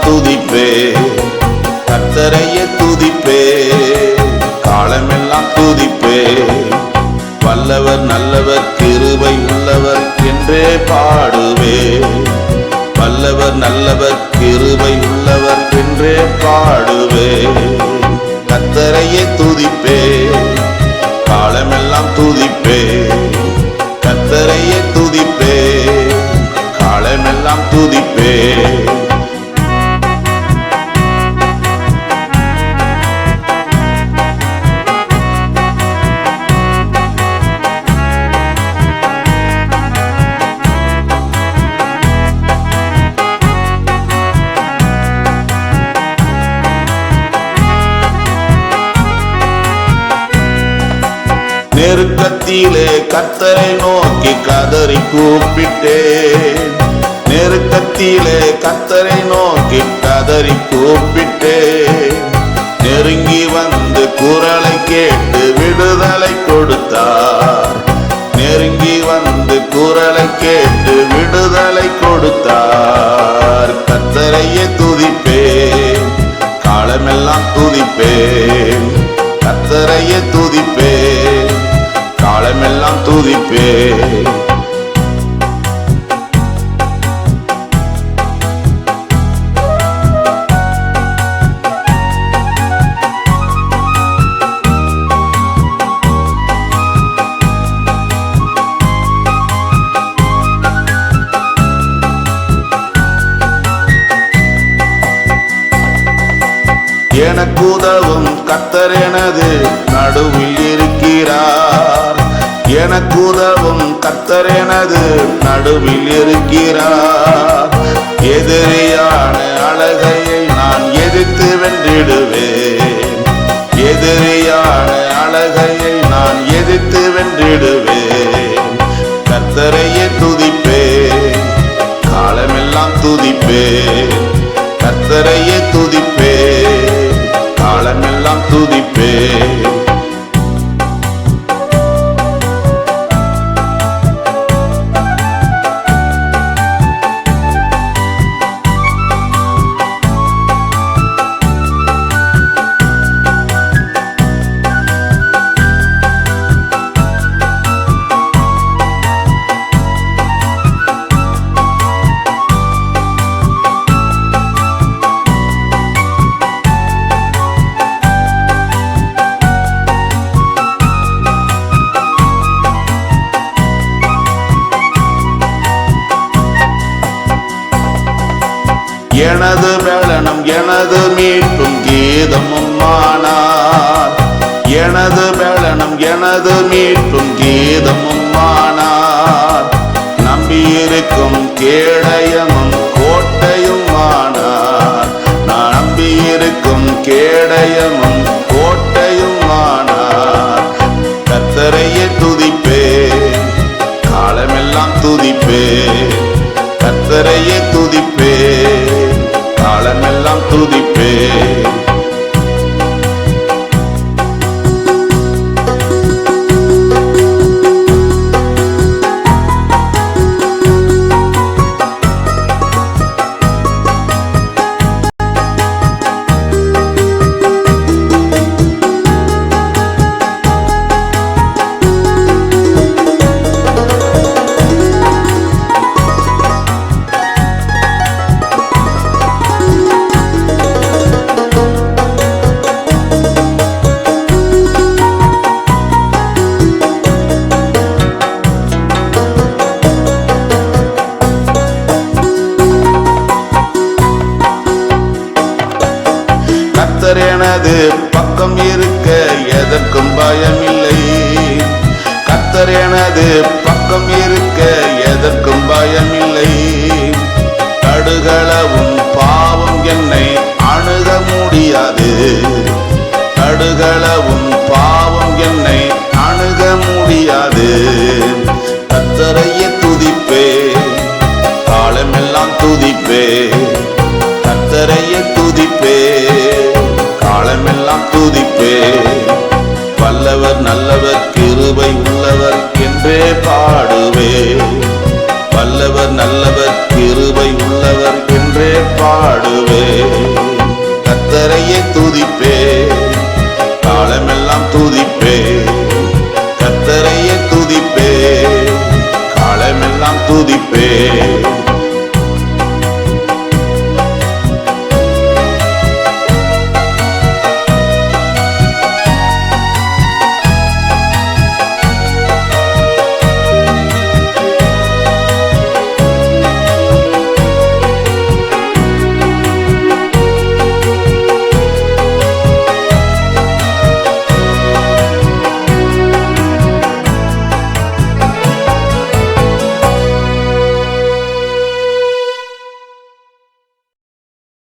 துதிப்பே, கர்த்தரையே துதிப்பே, காலமெல்லாம் துதிப்பே. வல்லவர் நல்லவர் கிருபை உள்ளவர் என்றே பாடுவே, வல்லவர் நல்லவர் கிருபை உள்ளவர் என்றே பாடுவே. கர்த்தரையே துதிப்பே, காலமெல்லாம் துதிப்பே, கர்த்தரையே துதிப்பே, காலமெல்லாம் துதிப்பே. நெருக்கத்திலே கர்த்தரை நோக்கி கதறி கூப்பிட்டேன், நெருக்கத்திலே கர்த்தரை நோக்கி கதறி கூப்பிட்டேன். நெருங்கி வந்து குரலை கேட்டு விடுதலை கொடுத்தார், நெருங்கி வந்து குரலை கேட்டு விடுதலை கொடுத்தார். கர்த்தரையே துதிப்பேன், காலமெல்லாம் துதிப்பேன், கர்த்தரையே துதிப்பேன், காலமெல்லாம் துதிப்பே. எனக்கு உதவும் கர்த்தர் எனது நடுவில் இருக்கிறார், எனக்கு உதவும் கர்த்தர் எனது நடுவில் இருக்கிறார். எதிரியான அழகையை நான் எதிர்த்து வென்றிடுவேன், எதிரியான அழகையை நான் எதிர்த்து வென்றிடுவேன். கர்த்தரையே துதிப்பேன், காலமெல்லாம் துதிப்பேன், கர்த்தரையே துதிப்பேன், காலமெல்லாம் துதிப்பேன். எனது பலனும் எனது மீட்பும் கீதமும் ஆனார், எனது பலனும் எனது மீட்பும் கீதமும் ஆனார். நம்பியிருக்கும் கேடயமும் கோட்டையும் ஆனார், நான் நம்பியிருக்கும் கேடயமும் கோட்டையும் ஆனார். கர்த்தரையே துதிப்பேன், காலமெல்லாம் துதிப்பேன், கர்த்தரையே துதிப்பேன், காலமெல்லாம் துதிப்பேன். கர்த்தர் எனது பக்கம் இருக்க எதற்கும் பயமில்லை, கர்த்தர் எனது பக்கம் இருக்க எதற்கும் பயமில்லை. கடுகளவும் பாவம் என்னை அணுக முடியாது, கடுகளவும் பாவம் என்னை அணுக முடியாது. கர்த்தரையே துதிப்பேன், காலமெல்லாம் துதிப்பேன், கர்த்தரையே துதிப்பேன், காலமெல்லாம் துதிப்பேன். வல்லவர் நல்லவர் கிருபை உள்ளவர் என்றே பாடுவே, வல்லவர் நல்லவர் கிருபை உள்ளவர் என்றே பாடுவே. கர்த்தரையே துதிப்பே